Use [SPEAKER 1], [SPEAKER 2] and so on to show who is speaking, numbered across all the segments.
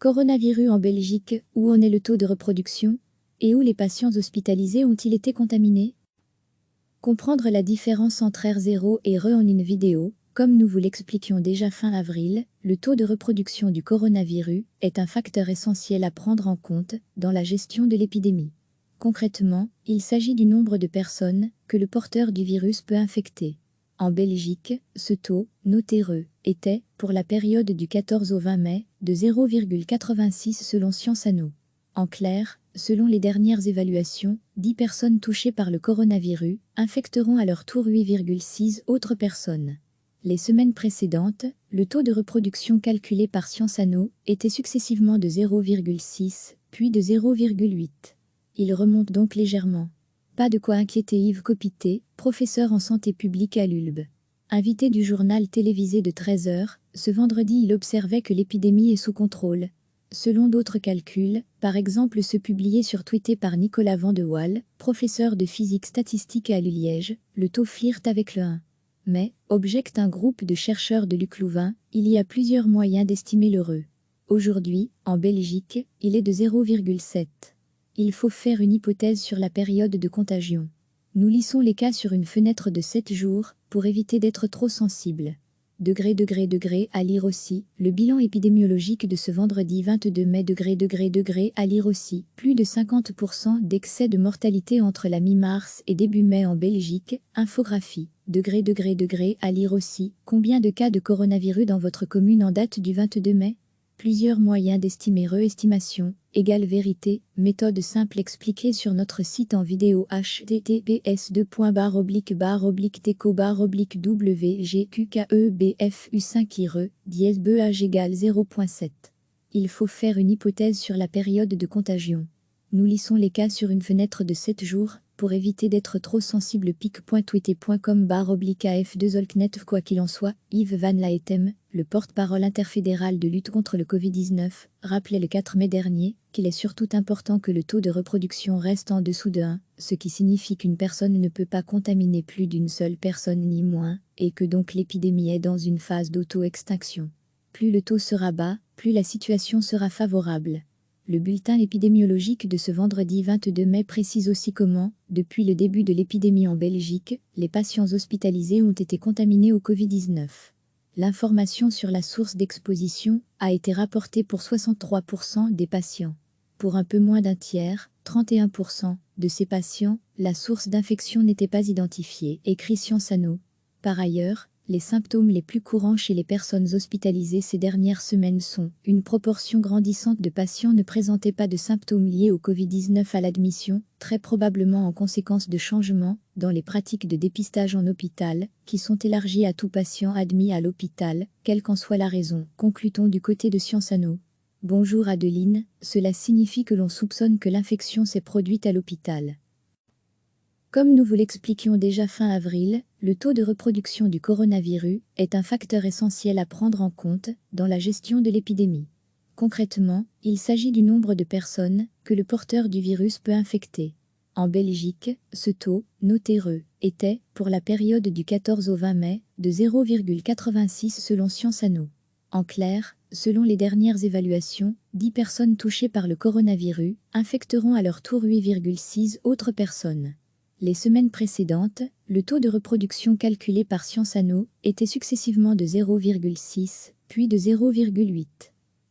[SPEAKER 1] Coronavirus en Belgique, où en est le taux de reproduction? Et où les patients hospitalisés ont-ils été contaminés? Comprendre la différence entre R0 et RE en une vidéo. Comme nous vous l'expliquions déjà fin avril, le taux de reproduction du coronavirus est un facteur essentiel à prendre en compte dans la gestion de l'épidémie. Concrètement, il s'agit du nombre de personnes que le porteur du virus peut infecter. En Belgique, ce taux, noté RE, était, pour la période du 14 au 20 mai, de 0,86 selon Sciences Anno. En clair, selon les dernières évaluations, 10 personnes touchées par le coronavirus infecteront à leur tour 8,6 autres personnes. Les semaines précédentes, le taux de reproduction calculé par Sciences Anno était successivement de 0,6, puis de 0,8. Il remonte donc légèrement. Pas de quoi inquiéter Yves Copité, professeur en santé publique à l'ULB. Invité du journal télévisé de 13h, ce vendredi il observait que l'épidémie est sous contrôle. Selon d'autres calculs, par exemple ceux publiés sur Twitter par Nicolas Van de Waal, professeur de physique statistique à l'U-Liège, le taux flirte avec le 1. Mais, objecte un groupe de chercheurs de l'UC Louvain, il y a plusieurs moyens d'estimer le RE. Aujourd'hui, en Belgique, il est de 0,7. Il faut faire une hypothèse sur la période de contagion. Nous lissons les cas sur une fenêtre de 7 jours, pour éviter d'être trop sensible. À lire aussi, le bilan épidémiologique de ce vendredi 22 mai. À lire aussi, plus de 50% d'excès de mortalité entre la mi-mars et début mai en Belgique, infographie. À lire aussi, combien de cas de coronavirus dans votre commune en date du 22 mai? Plusieurs moyens d'estimer estimation, égale vérité, méthode simple expliquée sur notre site en vidéo https://teco/wgqkebfu5 dièse BH égale 0.7. Il faut faire une hypothèse sur la période de contagion. Nous lissons les cas sur une fenêtre de 7 jours, pour éviter d'être trop sensible. pic.twitter.com/af2olknet. Quoi qu'il en soit, Yves Van Laetem, le porte-parole interfédéral de lutte contre le Covid-19, rappelait le 4 mai dernier qu'il est surtout important que le taux de reproduction reste en dessous de 1, ce qui signifie qu'une personne ne peut pas contaminer plus d'une seule personne ni moins, et que donc l'épidémie est dans une phase d'auto-extinction. Plus le taux sera bas, plus la situation sera favorable. Le bulletin épidémiologique de ce vendredi 22 mai précise aussi comment, depuis le début de l'épidémie en Belgique, les patients hospitalisés ont été contaminés au Covid-19. L'information sur la source d'exposition a été rapportée pour 63% des patients. Pour un peu moins d'un tiers, 31% de ces patients, la source d'infection n'était pas identifiée, écrit Sciences Anno. Par ailleurs, les symptômes les plus courants chez les personnes hospitalisées ces dernières semaines sont une proportion grandissante de patients ne présentaient pas de symptômes liés au Covid-19 à l'admission, très probablement en conséquence de changements dans les pratiques de dépistage en hôpital, qui sont élargies à tout patient admis à l'hôpital, quelle qu'en soit la raison, conclut-on du côté de Sciences Anno. Bonjour Adeline, cela signifie que l'on soupçonne que l'infection s'est produite à l'hôpital. Comme nous vous l'expliquions déjà fin avril, le taux de reproduction du coronavirus est un facteur essentiel à prendre en compte dans la gestion de l'épidémie. Concrètement, il s'agit du nombre de personnes que le porteur du virus peut infecter. En Belgique, ce taux, noté RE, était, pour la période du 14 au 20 mai, de 0,86 selon Sciences Anno. En clair, selon les dernières évaluations, 10 personnes touchées par le coronavirus infecteront à leur tour 8,6 autres personnes. Les semaines précédentes, le taux de reproduction calculé par Sciences Anno était successivement de 0,6, puis de 0,8.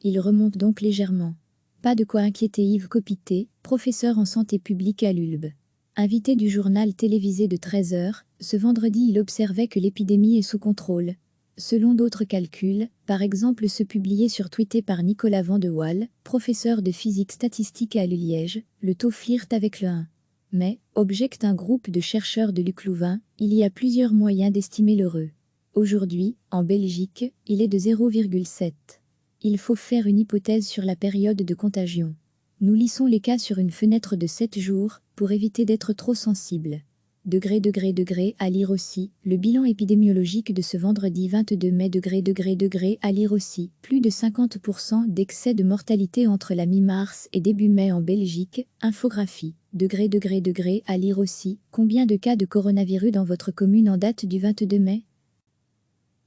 [SPEAKER 1] Il remonte donc légèrement. Pas de quoi inquiéter Yves Copité, professeur en santé publique à l'ULB. Invité du journal télévisé de 13h, ce vendredi il observait que l'épidémie est sous contrôle. Selon d'autres calculs, par exemple ceux publiés sur Twitter par Nicolas Van de Waal, professeur de physique statistique à l'U-Liège, le taux flirte avec le 1. Mais, objecte un groupe de chercheurs de l'UC Louvain, il y a plusieurs moyens d'estimer le RE. Aujourd'hui, en Belgique, il est de 0,7. Il faut faire une hypothèse sur la période de contagion. Nous lissons les cas sur une fenêtre de 7 jours, pour éviter d'être trop sensible. À lire aussi, le bilan épidémiologique de ce vendredi 22 mai. À lire aussi, plus de 50% d'excès de mortalité entre la mi-mars et début mai en Belgique, infographie. À lire aussi, combien de cas de coronavirus dans votre commune en date du 22 mai?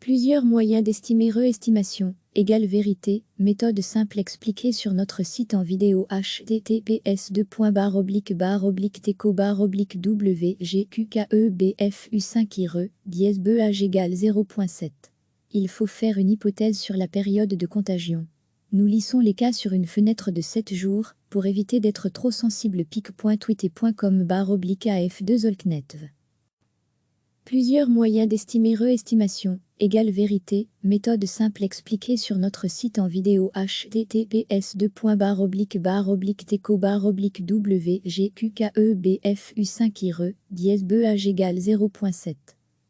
[SPEAKER 1] Plusieurs moyens d'estimer estimation, égale vérité, méthode simple expliquée sur notre site en vidéo https://teco-wgqkebfu5ire #BEAG = 0.7. Il faut faire une hypothèse sur la période de contagion. Nous lissons les cas sur une fenêtre de 7 jours, pour éviter d'être trop sensible. pic.twitter.com/af2olknetv. Plusieurs moyens d'estimer estimation, égale vérité, méthode simple expliquée sur notre site en vidéo https://teco-wgqkebfu5ire #BEAG = 0.7.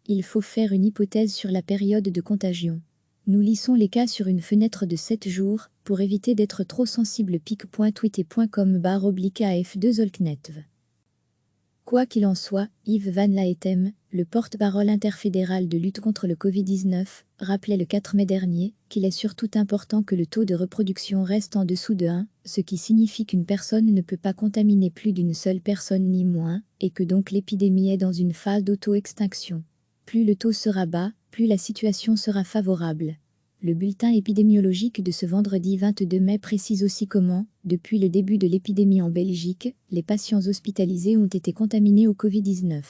[SPEAKER 1] Il faut faire une hypothèse sur la période de contagion. Nous lissons les cas sur une fenêtre de 7 jours, pour éviter d'être trop sensible. pic.twitter.com/af2olknetv. Quoi qu'il en soit, Yves Van Laetem, le porte-parole interfédéral de lutte contre le Covid-19, rappelait le 4 mai dernier qu'il est surtout important que le taux de reproduction reste en dessous de 1, ce qui signifie qu'une personne ne peut pas contaminer plus d'une seule personne ni moins, et que donc l'épidémie est dans une phase d'auto-extinction. Plus le taux sera bas, plus la situation sera favorable. Le bulletin épidémiologique de ce vendredi 22 mai précise aussi comment, depuis le début de l'épidémie en Belgique, les patients hospitalisés ont été contaminés au Covid-19.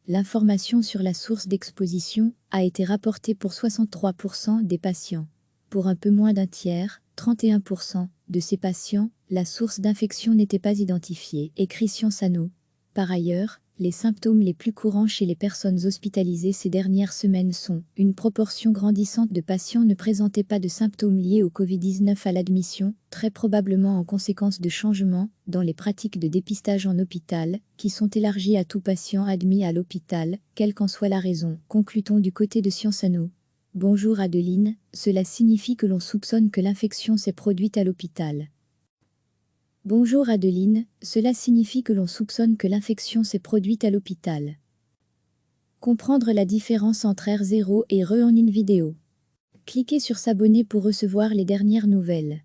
[SPEAKER 1] L'information sur la source d'exposition a été rapportée pour 63% des patients. Pour un peu moins d'un tiers, 31% de ces patients, la source d'infection n'était pas identifiée, écrit Science Anno. Par ailleurs, les symptômes les plus courants chez les personnes hospitalisées ces dernières semaines sont une proportion grandissante de patients ne présentaient pas de symptômes liés au Covid-19 à l'admission, très probablement en conséquence de changements dans les pratiques de dépistage en hôpital, qui sont élargies à tout patient admis à l'hôpital, quelle qu'en soit la raison, conclut-on du côté de Science Anno. Bonjour Adeline, cela signifie que l'on soupçonne que l'infection s'est produite à l'hôpital. Bonjour Adeline, cela signifie que l'on soupçonne que l'infection s'est produite à l'hôpital. Comprendre la différence entre R0 et RE en une vidéo. Cliquez sur s'abonner pour recevoir les dernières nouvelles.